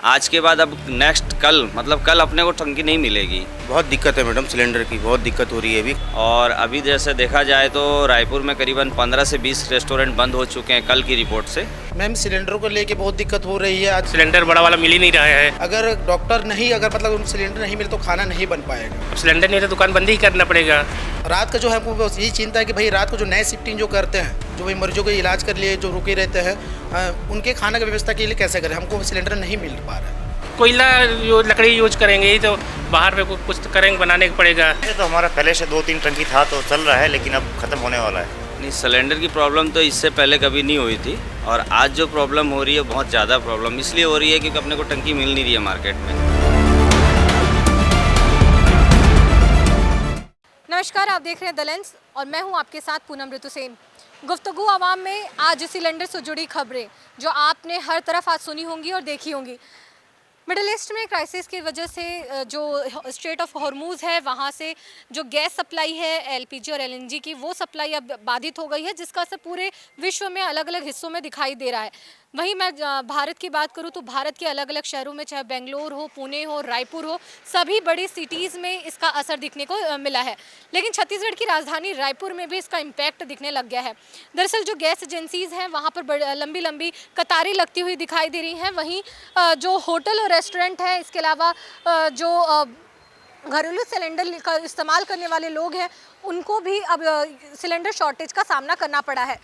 आज के बाद अब नेक्स्ट कल मतलब कल अपने को टंकी नहीं मिलेगी। बहुत दिक्कत है मैडम, सिलेंडर की बहुत दिक्कत हो रही है अभी। और अभी जैसे देखा जाए तो रायपुर में करीबन 15 से 20 रेस्टोरेंट बंद हो चुके हैं कल की रिपोर्ट से। मैम सिलेंडरों को लेके बहुत दिक्कत हो रही है। आज सिलेंडर बड़ा वाला मिल ही नहीं रहा है। अगर डॉक्टर नहीं, अगर मतलब सिलेंडर नहीं मिले तो खाना नहीं बन पाएगा। सिलेंडर नहीं तो दुकान बंद ही करना पड़ेगा। रात का जो है हमको यही चिंता है कि भाई रात को जो नए शिफ्टिंग जो करते हैं, जो भाई मरीजों के इलाज के लिए जो रुके रहते हैं, उनके खाने की व्यवस्था के लिए कैसे करें? हमको सिलेंडर नहीं मिल पा रहा है। कोयला लकड़ी यूज करेंगे ही तो बाहर में कुछ तो करेंगे, बनाने को पड़ेगा। तो हमारा पहले से 2-3 टंकी था तो चल रहा है, लेकिन अब खत्म होने वाला है। नहीं, सिलेंडर की प्रॉब्लम तो इससे पहले कभी नहीं हुई थी और आज जो प्रॉब्लम हो रही है बहुत ज़्यादा प्रॉब्लम इसलिए हो रही है क्योंकि अपने को टंकी मिल नहीं रही है मार्केट में। नमस्कार, आप देख रहे हैं द लेंस और मैं हूं आपके साथ पूनम ऋतु सेन। गुफ्तगू आवाम में आज सिलेंडर से जुड़ी खबरें जो आपने हर तरफ आज सुनी होंगी और देखी होंगी। मिडिल ईस्ट में क्राइसिस की वजह से जो स्ट्रेट ऑफ हॉर्मूज़ है वहाँ से जो गैस सप्लाई है एलपीजी और एलएनजी की, वो सप्लाई अब बाधित हो गई है, जिसका असर पूरे विश्व में अलग अलग हिस्सों में दिखाई दे रहा है। वहीं मैं भारत की बात करूं तो भारत के अलग अलग शहरों में, चाहे बेंगलोर हो, पुणे हो, रायपुर हो, सभी बड़ी सिटीज़ में इसका असर दिखने को मिला है। लेकिन छत्तीसगढ़ की राजधानी रायपुर में भी इसका इम्पैक्ट दिखने लग गया है। दरअसल जो गैस एजेंसीज़ हैं वहाँ पर लंबी लंबी कतारें लगती हुई दिखाई दे रही हैं। वहीं जो होटल और रेस्टोरेंट है, इसके अलावा जो घरेलू सिलेंडर का इस्तेमाल करने वाले लोग हैं उनको भी अब सिलेंडर शॉर्टेज का सामना करना पड़ा है।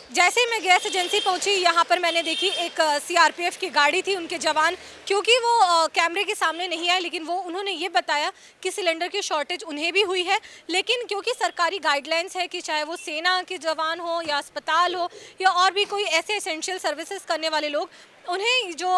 जैसे ही मैं गैस एजेंसी पहुंची, यहाँ पर मैंने देखी एक सीआरपीएफ की गाड़ी थी। उनके जवान, क्योंकि वो कैमरे के सामने नहीं आए, लेकिन वो उन्होंने ये बताया कि सिलेंडर की शॉर्टेज उन्हें भी हुई है, लेकिन क्योंकि सरकारी गाइडलाइंस है कि चाहे वो सेना के जवान हो या अस्पताल हो या और भी कोई ऐसे एसेंशियल सर्विसेज करने वाले लोग, उन्हें जो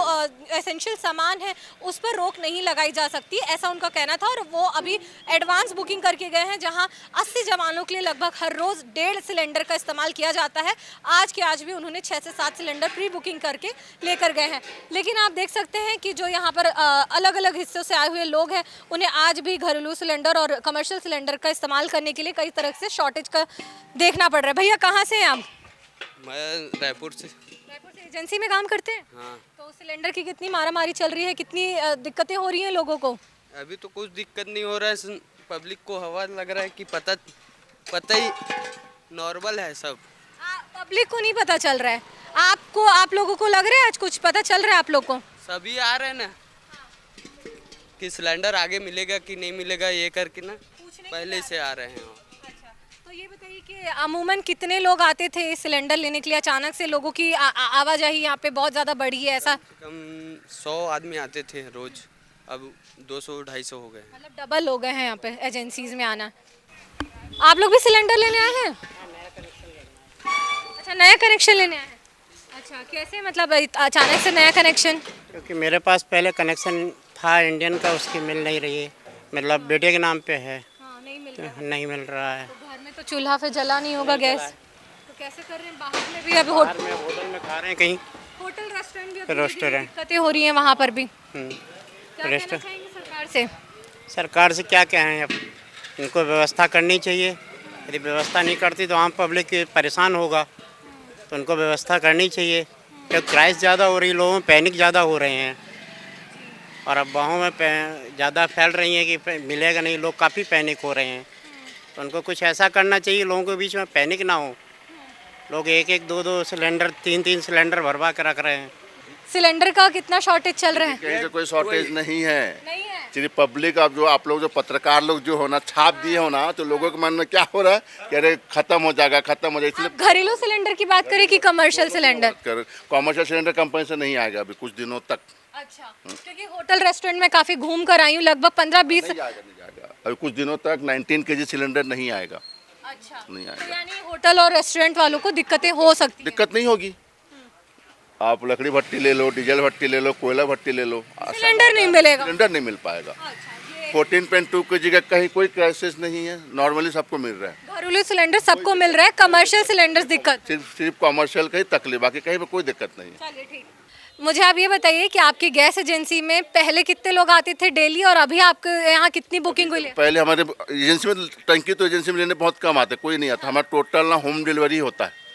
एसेंशियल सामान है उस पर रोक नहीं लगाई जा सकती, ऐसा उनका कहना था। और वो अभी एडवांस बुकिंग करके गए हैं, जहां 80 जवानों के लिए लगभग हर रोज़ 1.5 सिलेंडर का इस्तेमाल किया जाता है। आज के आज भी उन्होंने 6 से 7 सिलेंडर प्री बुकिंग करके लेकर गए हैं। लेकिन आप देख सकते हैं कि जो यहाँ पर अलग अलग हिस्सों से आए हुए लोग हैं, उन्हें आज भी घरेलू सिलेंडर और कमर्शियल सिलेंडर का इस्तेमाल करने के लिए कई तरह से शॉर्टेज का देखना पड़ रहा है। भैया कहाँ से हैं आप? मैं रायपुर से। रायपुर से एजेंसी में काम करते हैं? हाँ। तो सिलेंडर की कितनी मारामारी चल रही है, कितनी दिक्कतें हो रही हैं लोगों को? अभी तो कुछ दिक्कत नहीं हो रहा है, पब्लिक को हवा लग रहा है कि पता ही नॉर्मल है सब। पब्लिक को नहीं पता चल रहा है, आप लोगों को लग रहा है आज कुछ पता चल रहा है आप लोग को? सभी आ रहे हैं ना कि सिलेंडर आगे मिलेगा कि नहीं मिलेगा, ये करके ना पहले से आ रहे हैं। अच्छा, तो ये बताइए कि अमूमन कितने लोग आते थे सिलेंडर लेने के लिए? अचानक से लोगों की आवाजाही यहाँ पे बहुत ज़्यादा बढ़ी है, ऐसा? कम 100 आदमी आते थे रोज, अब 200-250 हो गए। मतलब डबल हो गए हैं यहाँ पे एजेंसीज में आना। आप लोग भी सिलेंडर लेने आए हैं? अच्छा, नया कनेक्शन लेने आए हैं। अच्छा, कैसे मतलब अचानक से नया कनेक्शन? क्योंकि मेरे पास पहले कनेक्शन था इंडियन का, उसकी मिल नहीं रही है, मतलब बेटे के नाम पे है। हाँ, नहीं मिल तो रहा। नहीं मिल रहा है। तो घर में तो चूल्हा फिर जला नहीं होगा गैस, तो कैसे कर रहे हैं? बाहर में भी अब बाहर में होटल में खा रहे हैं, कहीं होटल रेस्टोरेंट भी रेस्टोरेंट दिक्कतें हो रही हैं वहाँ पर भी। क्या कहना रेस्टोरेंट चाहेंगे सरकार से? सरकार से क्या कहें, अब इनको व्यवस्था करनी चाहिए। यदि व्यवस्था नहीं करती तो आम पब्लिक परेशान होगा, तो उनको व्यवस्था करनी चाहिए। क्योंकि क्राइस ज़्यादा हो रही है, लोगों में पैनिक ज़्यादा हो रहे हैं और अफवाहों में ज़्यादा फैल रही हैं कि मिलेगा नहीं, लोग काफ़ी पैनिक हो रहे हैं। तो उनको कुछ ऐसा करना चाहिए, लोगों के बीच में पैनिक ना हो। लोग 1-1, 2-2 सिलेंडर, 3-3 सिलेंडर भरवा के रख रहे हैं। सिलेंडर का कितना शॉर्टेज चल रहा है? कहीं से कोई शॉर्टेज नहीं है। नहीं है। सिर्फ पब्लिक, अब जो आप लोग जो पत्रकार लोग जो होना छाप दिए हो ना, तो लोगों के मन में क्या हो रहा है कि अरे खत्म हो जाएगा, खत्म हो जाएगा। आप घरेलू सिलेंडर की बात करें कि commercial cylinder? Commercial cylinder company से नहीं आएगा अभी कुछ दिनों तक। अच्छा, क्योंकि होटल रेस्टोरेंट में काफी घूम कर आई हूँ, लगभग 15-20। नहीं जाएगा अभी कुछ दिनों तक 19 kg सिलेंडर नहीं आएगा। अच्छा, नहीं तो आएगा। यानी होटल और रेस्टोरेंट वालों को दिक्कतें हो सकती हैं। दिक्कत नहीं होगी। आप लकड़ी भट्टी ले लो, डीजल भट्टी ले लो, कोयला भट्टी ले लो, सिलेंडर नहीं मिलेगा। सिलेंडर नहीं मिल पाएगा। अच्छा, ये 14.2 kg का कहीं कोई क्राइसिस नहीं है, नॉर्मली सबको मिल रहा है। घरेलू सिलेंडर सबको मिल रहा है, कमर्शियल सिलेंडर दिक्कत। सिर्फ कॉमर्शियल का ही तकलीफ, बाकी कहीं पर कोई दिक्कत नहीं है। चलिए ठीक। मुझे आप ये बताइए कि आपकी गैस एजेंसी में पहले कितने लोग आते थे डेली और अभी आपके यहाँ कितनी बुकिंग हुई है? पहले हमारे एजेंसी में टंकी तो एजेंसी में लेने बहुत कम आते, कोई नहीं आता। हमारा टोटल ना होम डिलीवरी होता है।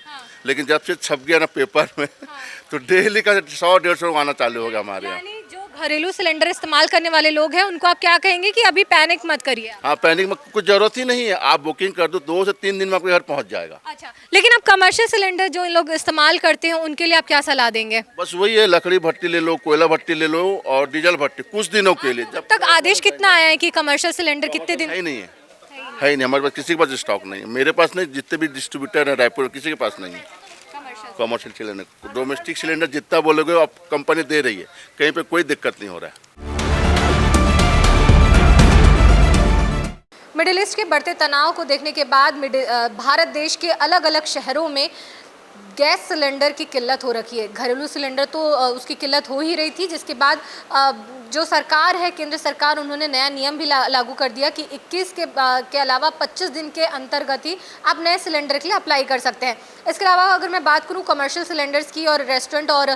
लेकिन जब से छप गया ना पेपर में तो डेली का 100-150 आना चालू हो गया हमारे यहाँ। यानी जो घरेलू सिलेंडर इस्तेमाल करने वाले लोग हैं उनको आप क्या कहेंगे कि अभी पैनिक मत करिए? हाँ, पैनिक में कुछ ज़रूरत ही नहीं है, आप बुकिंग कर दो, 2 से 3 दिन में आपके घर पहुँच जाएगा। अच्छा, लेकिन अब कमर्शियल सिलेंडर जो लोग इस्तेमाल करते हैं उनके लिए आप क्या सलाह देंगे? बस वही है, लकड़ी भट्टी ले लो, कोयला भट्टी ले लो और डीजल भट्टी कुछ दिनों के लिए। जब तक आदेश कितना आया है कि कमर्शियल सिलेंडर कितने दिन? है ही नहीं है, है ही नहीं, हमारे पास किसी के पास स्टॉक नहीं है, मेरे पास नहीं, जितने भी डिस्ट्रीब्यूटर है रायपुर किसी के पास नहीं है कमर्शियल सिलेंडर। डोमेस्टिक सिलेंडर जितना बोलोगे आप कंपनी दे रही है, कहीं पे कोई दिक्कत नहीं हो रहा है। मिडिल ईस्ट के बढ़ते तनाव को देखने के बाद भारत देश के अलग अलग शहरों में गैस सिलेंडर की किल्लत हो रखी है। घरेलू सिलेंडर तो उसकी किल्लत हो ही रही थी, जिसके बाद जो सरकार है, केंद्र सरकार, उन्होंने नया नियम भी लागू कर दिया कि 21 के अलावा 25 दिन के अंतर्गत ही आप नए सिलेंडर के लिए अप्लाई कर सकते हैं। इसके अलावा अगर मैं बात करूं कमर्शियल सिलेंडर्स की और रेस्टोरेंट और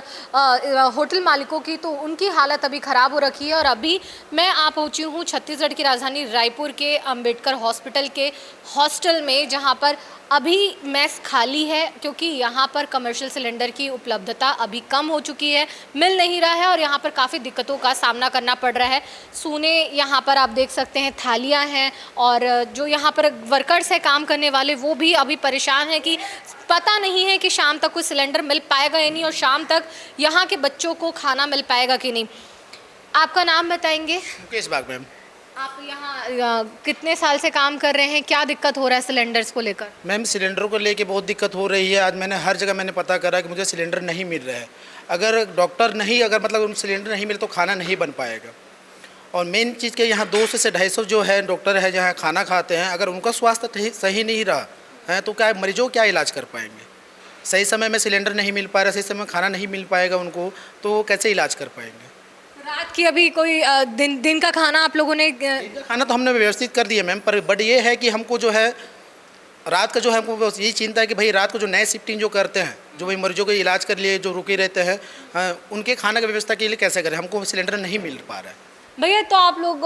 होटल मालिकों की, तो उनकी हालत अभी ख़राब हो रखी है। और अभी मैं आ पहुंची हूं छत्तीसगढ़ की राजधानी रायपुर के अंबेडकर हॉस्पिटल के हॉस्टल में, जहां पर अभी मेस खाली है क्योंकि यहाँ पर कमर्शियल सिलेंडर की उपलब्धता अभी कम हो चुकी है, मिल नहीं रहा है और यहाँ पर काफ़ी दिक्कतों का सामना करना पड़ रहा है। सूने यहाँ पर आप देख सकते हैं, थालियाँ हैं, और जो यहाँ पर वर्कर्स हैं काम करने वाले, वो भी अभी परेशान हैं कि पता नहीं है कि शाम तक कोई सिलेंडर मिल पाएगा या नहीं, और शाम तक यहाँ के बच्चों को खाना मिल पाएगा कि नहीं। आपका नाम बताएंगे? मुकेश बाग मैम। आप यहाँ कितने साल से काम कर रहे हैं? क्या दिक्कत हो रहा है सिलेंडर्स को लेकर? मैम, सिलेंडर को लेके बहुत दिक्कत हो रही है। आज मैंने हर जगह मैंने पता करा कि मुझे सिलेंडर नहीं मिल रहा है। अगर डॉक्टर नहीं, अगर मतलब सिलेंडर नहीं मिले तो खाना नहीं बन पाएगा। और मेन चीज़ के यहाँ 200 से 250 जो है डॉक्टर है जहाँ खाना खाते हैं, अगर उनका स्वास्थ्य सही नहीं रहा है तो क्या मरीजों क्या इलाज कर पाएंगे? सही समय में सिलेंडर नहीं मिल पा रहा, सही समय में खाना नहीं मिल पाएगा उनको, तो कैसे इलाज कर पाएंगे? रात की अभी कोई दिन का खाना आप लोगों ने? खाना तो हमने व्यवस्थित कर दिया मैम, पर बट ये है कि हमको जो है रात का जो है हमको बस यही चिंता है कि भाई रात को जो नए शिफ्टिंग जो करते हैं, जो भाई मरीजों के इलाज कर लिए जो रुके रहते हैं, उनके खाना की व्यवस्था के लिए कैसे करें? हमको सिलेंडर नहीं मिल पा रहा है। भैया, तो आप लोग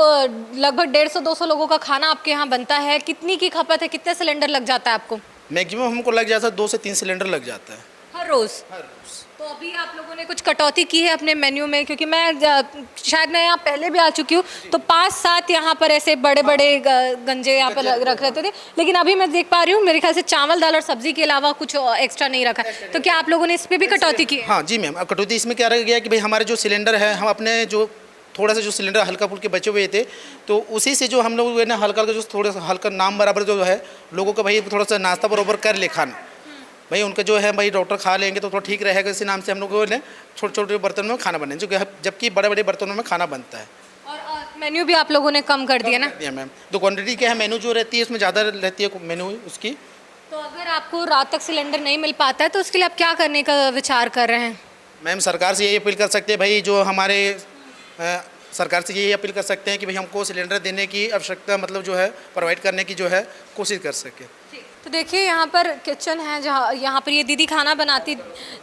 लगभग 150-200 लोगों का खाना आपके यहाँ बनता है, कितनी की खपत है? कितने सिलेंडर लग जाता है आपको? मैक्सिमम हमको लग जाता है 2 से 3 सिलेंडर लग जाता है हर रोज़। तो अभी आप लोगों ने कुछ कटौती की है अपने मेन्यू में? क्योंकि मैं शायद मैं यहाँ पहले भी आ चुकी हूँ, तो 5-7 यहाँ पर ऐसे बड़े बड़े गंजे यहाँ पर रख रहते थे, लेकिन अभी मैं देख पा रही हूँ मेरे ख्याल से चावल दाल और सब्जी के अलावा कुछ एक्स्ट्रा नहीं रखा है। तो क्या आप लोगों ने इस पर भी कटौती की है? हाँ जी मैम, कटौती इसमें क्या रह गया कि भाई हमारे जो सिलेंडर है, हम अपने जो थोड़ा सा जो सिलेंडर हल्का फुल्के बचे हुए थे, तो उसी से जो हम लोग ना हल्का जो थोड़ा सा हल्का नाम बराबर जो है लोगों का भाई थोड़ा सा नाश्ता बराबर कर ले खाना, भाई उनका जो है भाई डॉक्टर खा लेंगे तो थोड़ा ठीक रहेगा, इसी नाम से हम लोगों ने छोटे छोटे बर्तनों में खाना बनाए, जबकि बड़े बड़े बर्तनों में खाना बनता है। और मेन्यू भी आप लोगों ने कम कर दिया ना? मैम, तो क्वान्टिटी क्या है, मेन्यू जो रहती है उसमें ज़्यादा रहती है मेन्यू उसकी। तो अगर आपको रात तक सिलेंडर नहीं मिल पाता है तो उसके लिए आप क्या करने का विचार कर रहे हैं? मैम, सरकार से यही अपील कर सकते हैं भाई, जो हमारे सरकार से यही अपील कर सकते हैं कि भाई हमको सिलेंडर देने की आवश्यकता, मतलब जो है प्रोवाइड करने की जो है कोशिश कर सके। तो देखिए यहाँ पर किचन है, जहाँ यहाँ पर ये दीदी खाना बनाती।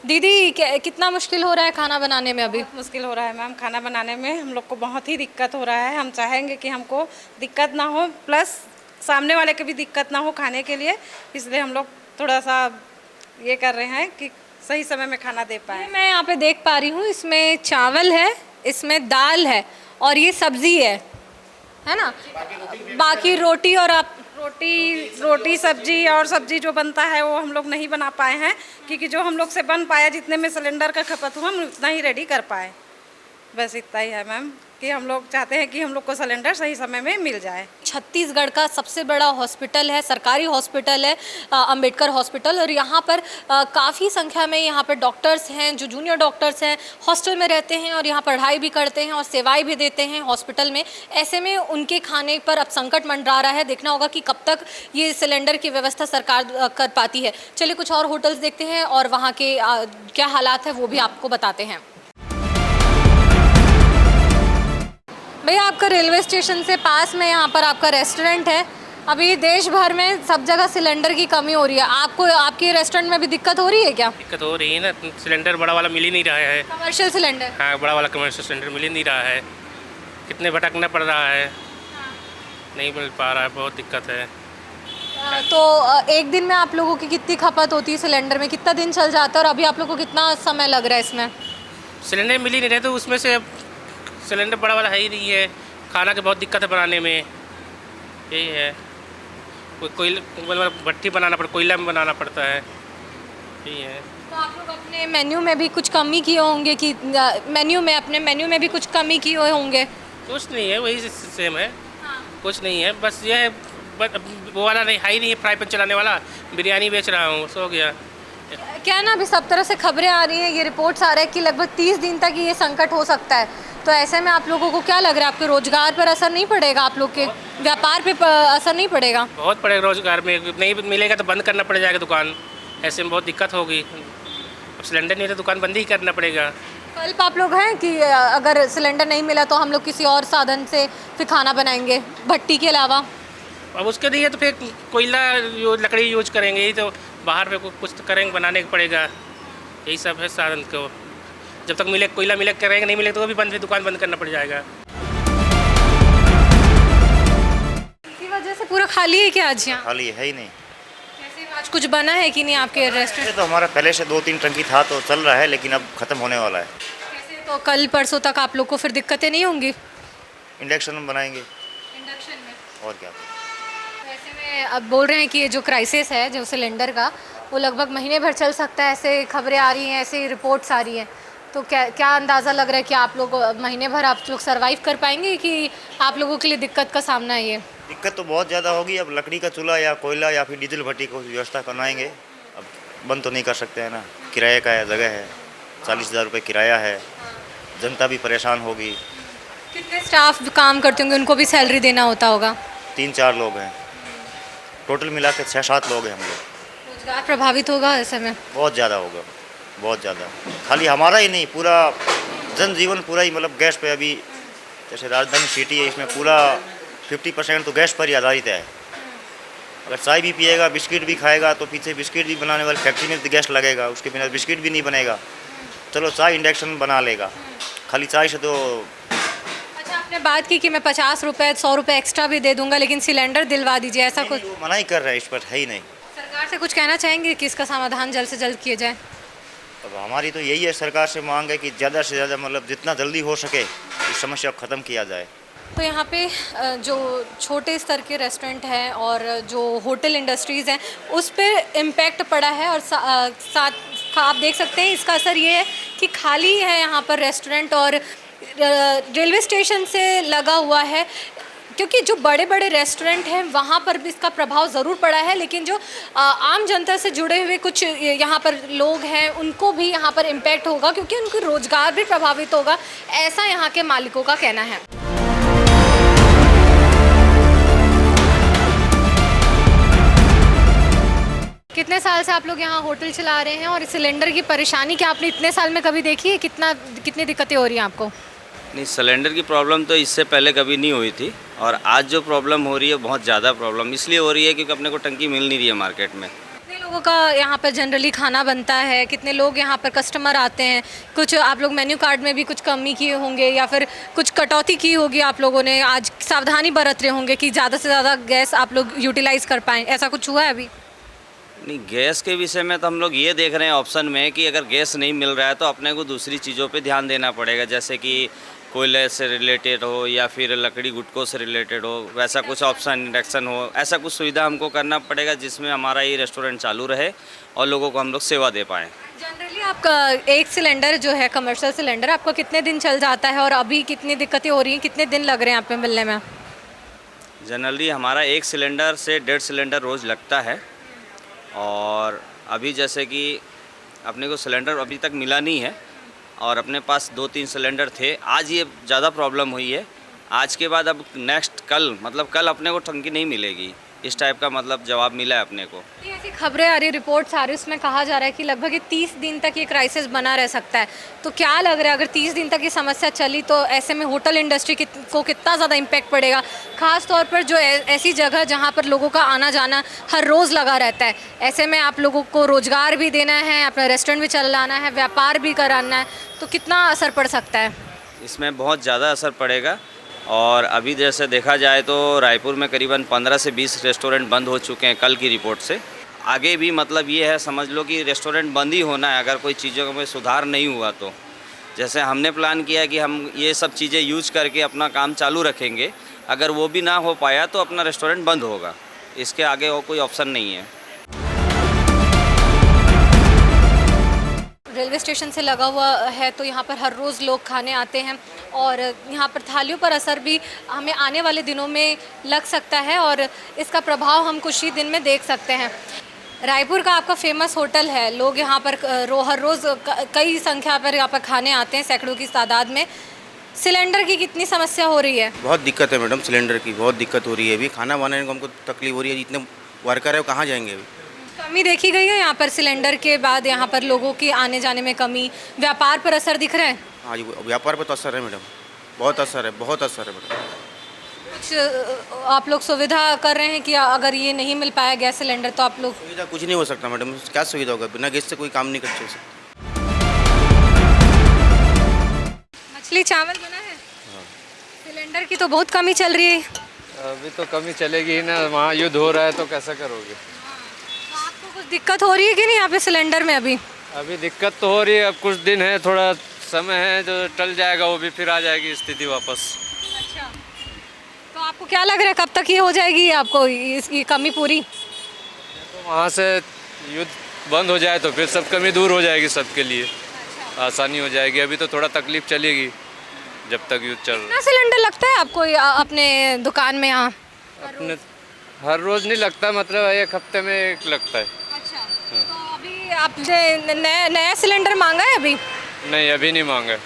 दीदी, कितना मुश्किल हो रहा है खाना बनाने में? अभी मुश्किल हो रहा है मैम, खाना बनाने में हम लोग को बहुत ही दिक्कत हो रहा है। हम चाहेंगे कि हमको दिक्कत ना हो, प्लस सामने वाले को भी दिक्कत ना हो खाने के लिए, इसलिए हम लोग थोड़ा सा ये कर रहे हैं कि सही समय में खाना दे पाए। मैं यहाँ पे देख पा रही हूँ, इसमें चावल है, इसमें दाल है और ये सब्जी है ना? बाकी रोटी और आप रोटी सब्जी और सब्जी जो बनता है वो हम लोग नहीं बना पाए हैं, क्योंकि जो हम लोग से बन पाया, जितने में सिलेंडर का खपत हुआ, हम उतना ही रेडी कर पाए। बस इतना ही है मैम कि हम लोग चाहते हैं कि हम लोग को सिलेंडर सही समय में मिल जाए। छत्तीसगढ़ का सबसे बड़ा हॉस्पिटल है, सरकारी हॉस्पिटल है अंबेडकर हॉस्पिटल, और यहाँ पर काफ़ी संख्या में यहाँ पर डॉक्टर्स हैं, जो जूनियर डॉक्टर्स हैं, हॉस्टल में रहते हैं और यहाँ पढ़ाई भी करते हैं और सेवाएं भी देते हैं हॉस्पिटल में। ऐसे में उनके खाने पर अब संकट मंडरा रहा है। देखना होगा कि कब तक ये सिलेंडर की व्यवस्था सरकार कर पाती है। चलिए कुछ और होटल्स देखते हैं और वहाँ के क्या हालात है वो भी आपको बताते हैं। भैया, आपका रेलवे स्टेशन से पास में यहाँ पर आपका रेस्टोरेंट है। अभी देश भर में सब जगह सिलेंडर की कमी हो रही है, आपको आपके रेस्टोरेंट में भी दिक्कत हो रही है क्या? दिक्कत हो रही है ना, सिलेंडर बड़ा वाला मिल ही नहीं रहा है। Commercial cylinder? हाँ, बड़ा वाला कमर्शियल सिलेंडर मिल ही नहीं रहा है, कितने भटकना पड़ रहा है, नहीं मिल पा रहा है, बहुत दिक्कत है। तो एक दिन में आप लोगों की कितनी खपत होती है सिलेंडर में, कितना दिन चल जाता है और अभी आप लोगों को कितना समय लग रहा है इसमें? सिलेंडर मिल ही नहीं रहे तो उसमें से अब सिलेंडर बड़ा वाला है ही नहीं है, खाना की बहुत दिक्कत है बनाने में, यही है। कोयला भट्टी बनाना पड़ता, कोयला में बनाना पड़ता है, यही है। तो आप लोग अपने मेन्यू में भी कुछ कमी किए होंगे कि अपने मेन्यू में भी कुछ कमी किए हुए होंगे? कुछ नहीं है, वही सेम है। कुछ नहीं है, बस ये है वो वाला नहीं है ही नहीं है, फ्राई पैन चलाने वाला बिरयानी बेच रहा हूँ, सो गया। क्या ना अभी सब तरह से खबरें आ रही हैं, ये रिपोर्ट्स आ रहे हैं कि लगभग 30 दिन तक ये संकट हो सकता है। तो ऐसे में आप लोगों को क्या लग रहा है, आपके रोजगार पर असर नहीं पड़ेगा, आप लोग के व्यापार पे असर नहीं पड़ेगा? बहुत पड़ेगा, रोजगार में नहीं मिलेगा तो बंद करना पड़ जाएगा दुकान, ऐसे में बहुत दिक्कत होगी। अब सिलेंडर नहीं है तो दुकान बंद ही करना पड़ेगा। कल्प आप लोग हैं कि अगर सिलेंडर नहीं मिला तो हम लोग किसी और साधन से फिर खाना बनाएंगे भट्टी के अलावा? अब उसके लिए तो फिर कोयला लकड़ी यूज करेंगे ही, तो बाहर पे कुछ तो करेंगे, बनाने को पड़ेगा, यही सब है साधन को। जब तक मिले कोयला मिले करेंगे, नहीं मिले तो वो भी बंद, फिर दुकान बंद करना पड़ जाएगा। इसी वजह से पूरा खाली है क्या आज यहाँ? खाली है ही नहीं। कैसे आज कुछ बना है कि नहीं आपके रेस्टोरेंट? तो हमारा पहले से 2-3 टंकी था तो चल रहा है, लेकिन अब ख़त्म होने वाला है। कैसे तो कल परसों तक आप लोग को फिर दिक्कतें नहीं होंगी? इंडक्शन में बनाएंगे इंडक्शन में और क्या। ऐसे में अब बोल रहे हैं कि ये जो क्राइसिस है जो सिलेंडर का, वो लगभग महीने भर चल सकता है, ऐसे खबरें आ रही हैं, ऐसे रिपोर्ट्स आ रही हैं। तो क्या अंदाज़ा लग रहा है कि आप लोग महीने भर आप लोग सर्वाइव कर पाएंगे कि आप लोगों के लिए दिक्कत का सामना है? ये दिक्कत तो बहुत ज़्यादा होगी। अब लकड़ी का चूल्हा या कोयला या फिर डीजल भट्टी को व्यवस्था करवाएंगे, अब बंद तो नहीं कर सकते हैं ना। किराए का जगह है, 40,000 रुपये किराया है, जनता भी परेशान होगी। कितने स्टाफ काम करते होंगे, उनको भी सैलरी देना होता होगा? 3-4 लोग हैं, टोटल मिला के 6-7 लोग हैं हम लोग। रोजगार प्रभावित होगा ऐसे में? बहुत ज़्यादा होगा, बहुत ज़्यादा। खाली हमारा ही नहीं, पूरा जनजीवन पूरा ही, मतलब गैस पे अभी जैसे राजधानी सिटी है, इसमें पूरा 50% तो गैस पर ही आधारित है। अगर चाय भी पिएगा, बिस्किट भी खाएगा, तो पीछे बिस्किट भी बनाने वाली फैक्ट्री में गैस लगेगा, उसके बिना बिस्किट भी नहीं बनेगा। चलो चाय इंडक्शन बना लेगा, खाली चाय से तो। अच्छा, आपने बात की कि मैं 50 रुपये 100 रुपये एक्स्ट्रा भी दे दूंगा, लेकिन सिलेंडर दिलवा दीजिए, ऐसा कुछ? वो मना ही कर रहा है, इस पर है ही नहीं। सरकार से कुछ कहना चाहेंगे कि इसका समाधान जल्द से जल्द किया जाए? अब हमारी तो यही है, सरकार से मांग है कि ज़्यादा से ज़्यादा, मतलब जितना जल्दी हो सके इस समस्या को ख़त्म किया जाए। तो यहाँ पे जो छोटे स्तर के रेस्टोरेंट हैं और जो होटल इंडस्ट्रीज़ हैं, उस पर इम्पैक्ट पड़ा है, और साथ आप देख सकते हैं इसका असर ये है कि खाली है यहाँ पर रेस्टोरेंट, और रेलवे स्टेशन से लगा हुआ है, क्योंकि जो बड़े बड़े रेस्टोरेंट हैं वहाँ पर भी इसका प्रभाव ज़रूर पड़ा है, लेकिन जो आम जनता से जुड़े हुए कुछ यहाँ पर लोग हैं उनको भी यहाँ पर इम्पैक्ट होगा, क्योंकि उनका रोज़गार भी प्रभावित होगा, ऐसा यहाँ के मालिकों का कहना है। कितने साल से आप लोग यहाँ होटल चला रहे हैं, और सिलेंडर की परेशानी क्या आपने इतने साल में कभी देखी है? कितनी दिक्कतें हो रही हैं आपको? नहीं, सिलेंडर की प्रॉब्लम तो इससे पहले कभी नहीं हुई थी, और आज जो प्रॉब्लम हो रही है बहुत ज़्यादा प्रॉब्लम इसलिए हो रही है क्योंकि अपने को टंकी मिल नहीं रही है मार्केट में। कितने लोगों का यहाँ पर जनरली खाना बनता है, कितने लोग यहाँ पर कस्टमर आते हैं? कुछ आप लोग मेन्यू कार्ड में भी कुछ कमी किए होंगे या फिर कुछ कटौती की होगी आप लोगों ने, आज सावधानी बरत रहे होंगे कि ज़्यादा से ज़्यादा गैस आप लोग यूटिलाइज़ कर पाएँ, ऐसा कुछ हुआ है अभी? नहीं, गैस के विषय में तो हम लोग ये देख रहे हैं ऑप्शन में कि अगर गैस नहीं मिल रहा है तो अपने को दूसरी चीज़ों पे ध्यान देना पड़ेगा, जैसे कि कोयले से रिलेटेड हो या फिर लकड़ी गुटकों से रिलेटेड हो, वैसा कुछ ऑप्शन, इंडक्शन हो, ऐसा कुछ सुविधा हमको करना पड़ेगा जिसमें हमारा ये रेस्टोरेंट चालू रहे और लोगों को हम लोग सेवा दे पाएँ। जनरली आपका एक सिलेंडर जो है कमर्शियल सिलेंडर आपका कितने दिन चल जाता है, और अभी कितनी दिक्कतें हो रही हैं, कितने दिन लग रहे हैं आप पे मिलने में? जनरली हमारा 1 सिलेंडर से 1.5 सिलेंडर रोज़ लगता है, और अभी जैसे कि अपने को सिलेंडर अभी तक मिला नहीं है, और अपने पास 2-3 सिलेंडर थे। आज ये ज़्यादा प्रॉब्लम हुई है, आज के बाद अब नेक्स्ट कल, मतलब कल अपने को टंकी नहीं मिलेगी, इस टाइप का मतलब जवाब मिला है अपने को। ऐसी खबरें आ रही, रिपोर्ट्स आ रही, उसमें कहा जा रहा है कि लगभग 30 दिन तक ये क्राइसिस बना रह सकता है। तो क्या लग रहा है अगर 30 दिन तक ये समस्या चली तो ऐसे में होटल इंडस्ट्री को कितना ज़्यादा इम्पैक्ट पड़ेगा, ख़ास तौर पर जो ऐसी जगह जहाँ पर लोगों का आना जाना हर रोज़ लगा रहता है? ऐसे में आप लोगों को रोज़गार भी देना है, अपना रेस्टोरेंट भी चलाना है, व्यापार भी कराना है, तो कितना असर पड़ सकता है? इसमें बहुत ज़्यादा असर पड़ेगा, और अभी जैसे देखा जाए तो रायपुर में करीबन 15 से 20 रेस्टोरेंट बंद हो चुके हैं कल की रिपोर्ट से। आगे भी मतलब ये है, समझ लो कि रेस्टोरेंट बंद ही होना है अगर कोई चीज़ों में सुधार नहीं हुआ तो। जैसे हमने प्लान किया कि हम ये सब चीज़ें यूज करके अपना काम चालू रखेंगे, अगर वो भी ना हो पाया तो अपना रेस्टोरेंट बंद होगा, इसके आगे और कोई ऑप्शन नहीं है। रेलवे स्टेशन से लगा हुआ है तो यहाँ पर हर रोज़ लोग खाने आते हैं और यहाँ पर थालियों पर असर भी हमें आने वाले दिनों में लग सकता है और इसका प्रभाव हम कुछ ही दिन में देख सकते हैं। रायपुर का आपका फेमस होटल है, लोग यहाँ पर हर रोज़ कई संख्या पर यहाँ पर खाने आते हैं, सैकड़ों की तादाद में। सिलेंडर की कितनी समस्या हो रही है? बहुत दिक्कत है मैडम, सिलेंडर की बहुत दिक्कत हो रही है। अभी खाना बनाने को हमको तकलीफ हो रही है, जितने वर्कर है वो कहाँ जाएंगे अभी। कमी देखी गई है यहाँ पर सिलेंडर के बाद, यहाँ पर लोगों की आने जाने में कमी, व्यापार पर असर दिख रहा है? हाँ जी, व्यापार पर तो असर है मैडम, बहुत असर है, बहुत असर है मैडम। कुछ आप लोग सुविधा कर रहे हैं कि अगर ये नहीं मिल पाया गैस सिलेंडर तो आप लोग? सुविधा कुछ नहीं हो सकता मैडम, क्या सुविधा होगा, बिना गैस से कोई काम नहीं कर सकते। मछली चावल बना है? सिलेंडर की तो बहुत कमी चल रही है। अभी तो कमी चलेगी ही ना, वहाँ युद्ध हो रहा है तो कैसा करोगे। तो आपको कुछ दिक्कत हो रही है कि नहीं यहाँ पे सिलेंडर में? अभी दिक्कत तो हो रही है, अब कुछ दिन है, थोड़ा समय है, जो टल जाएगा वो भी फिर आ जाएगी स्थिति वापस। अच्छा, तो आपको क्या लग रहा है कब तक ये हो जाएगी आपको इसकी कमी पूरी? तो वहाँ से युद्ध बंद हो जाए तो फिर सब कमी दूर हो जाएगी, सबके लिए आसानी हो जाएगी। अभी तो थोड़ा तकलीफ चलेगी जब तक युद्ध चल रहा है। कितना सिलेंडर लगता है आपको अपने दुकान में यहाँ? अपने हर रोज़ नहीं लगता, मतलब एक हफ्ते में एक लगता है। अच्छा, तो अभी आपने नया सिलेंडर मांगा है अभी? नहीं, अभी नहीं मांगा।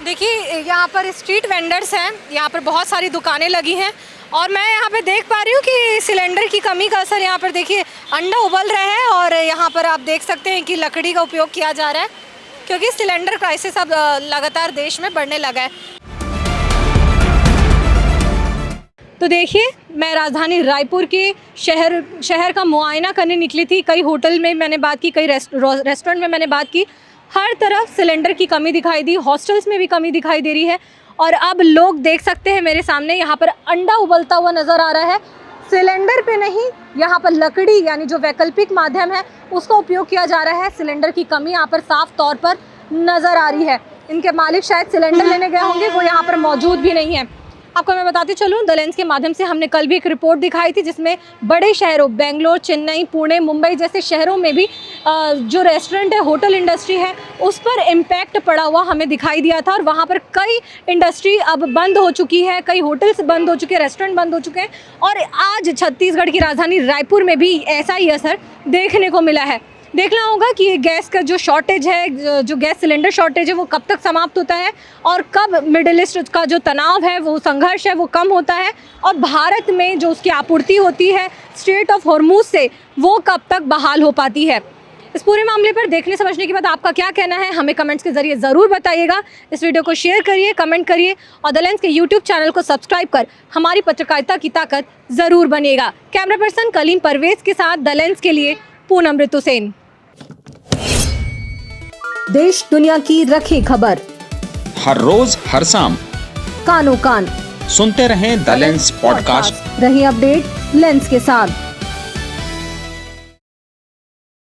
देखिए यहाँ पर स्ट्रीट वेंडर्स हैं, यहाँ पर बहुत सारी दुकानें लगी हैं और मैं यहाँ पे देख पा रही हूँ कि सिलेंडर की कमी का असर यहाँ पर देखिए, अंडा उबल रहा है और यहाँ पर आप देख सकते हैं कि लकड़ी का उपयोग किया जा रहा है क्योंकि सिलेंडर क्राइसिस अब लगातार देश में बढ़ने लगा है। तो देखिए, मैं राजधानी रायपुर के शहर का मुआयना करने निकली थी। कई होटल में मैंने बात की, कई रेस्टोरेंट में मैंने बात की, हर तरफ सिलेंडर की कमी दिखाई दी, हॉस्टल्स में भी कमी दिखाई दे रही है और अब लोग देख सकते हैं मेरे सामने यहाँ पर अंडा उबलता हुआ नज़र आ रहा है। सिलेंडर पे नहीं, यहाँ पर लकड़ी यानी जो वैकल्पिक माध्यम है उसका उपयोग किया जा रहा है। सिलेंडर की कमी यहाँ पर साफ तौर पर नज़र आ रही है। इनके मालिक शायद सिलेंडर लेने गए होंगे, वो यहाँ पर मौजूद भी नहीं है। आपको मैं बताती चलूँ, द लेंस के माध्यम से हमने कल भी एक रिपोर्ट दिखाई थी जिसमें बड़े शहरों बेंगलोर, चेन्नई, पुणे, मुंबई जैसे शहरों में भी जो रेस्टोरेंट है, होटल इंडस्ट्री है, उस पर इम्पैक्ट पड़ा हुआ हमें दिखाई दिया था और वहाँ पर कई इंडस्ट्री अब बंद हो चुकी है, कई होटल्स बंद हो चुके हैं, रेस्टोरेंट बंद हो चुके हैं और आज छत्तीसगढ़ की राजधानी रायपुर में भी ऐसा ही असर देखने को मिला है। देखना होगा कि ये गैस का जो शॉर्टेज है, जो गैस सिलेंडर शॉर्टेज है, वो कब तक समाप्त होता है और कब मिडिल ईस्ट का जो तनाव है, वो संघर्ष है, वो कम होता है और भारत में जो उसकी आपूर्ति होती है स्ट्रेट ऑफ हॉर्मुज से, वो कब तक बहाल हो पाती है। इस पूरे मामले पर देखने समझने के बाद आपका क्या कहना है, हमें कमेंट्स के जरिए ज़रूर बताइएगा। इस वीडियो को शेयर करिए, कमेंट करिए और द लेंस के यूट्यूब चैनल को सब्सक्राइब कर हमारी पत्रकारिता की ताकत ज़रूर बनिएगा। कैमरा पर्सन कलीम परवेज़ के साथ द लेंस के लिए पूनम ऋतु सेन। देश दुनिया की रखी खबर हर रोज हर शाम कानो कान सुनते रहें द लेंस पॉडकास्ट। रही अपडेट लेंस के साथ।